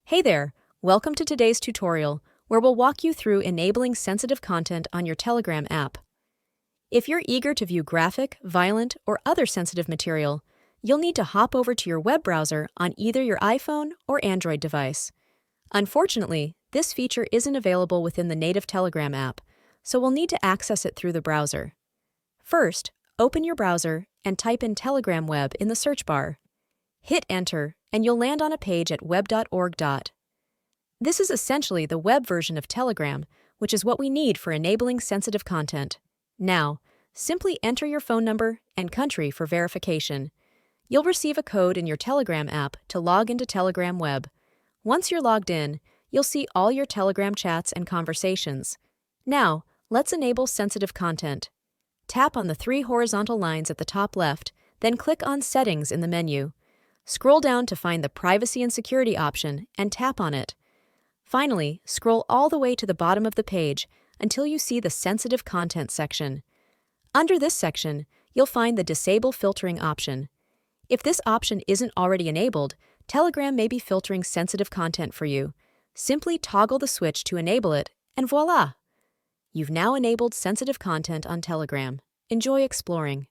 Hey there, welcome to today's tutorial, where we'll walk you through enabling sensitive content on your Telegram app. If you're eager to view graphic, violent, or other sensitive material, you'll need to hop over to your web browser on either your iPhone or Android device. Unfortunately, this feature isn't available within the native Telegram app, so we'll need to access it through the browser. First, open your browser and type in Telegram Web in the search bar. Hit Enter, and you'll land on a page at web.org. This is essentially the web version of Telegram, which is what we need for enabling sensitive content. Now, simply enter your phone number and country for verification. You'll receive a code in your Telegram app to log into Telegram Web. Once you're logged in, you'll see all your Telegram chats and conversations. Now, let's enable sensitive content. Tap on the three horizontal lines at the top left, then click on Settings in the menu. Scroll down to find the Privacy and Security option and tap on it. Finally, scroll all the way to the bottom of the page until you see the Sensitive Content section. Under this section, you'll find the Disable Filtering option. If this option isn't already enabled, Telegram may be filtering sensitive content for you. Simply toggle the switch to enable it, and voila! You've now enabled sensitive content on Telegram. Enjoy exploring.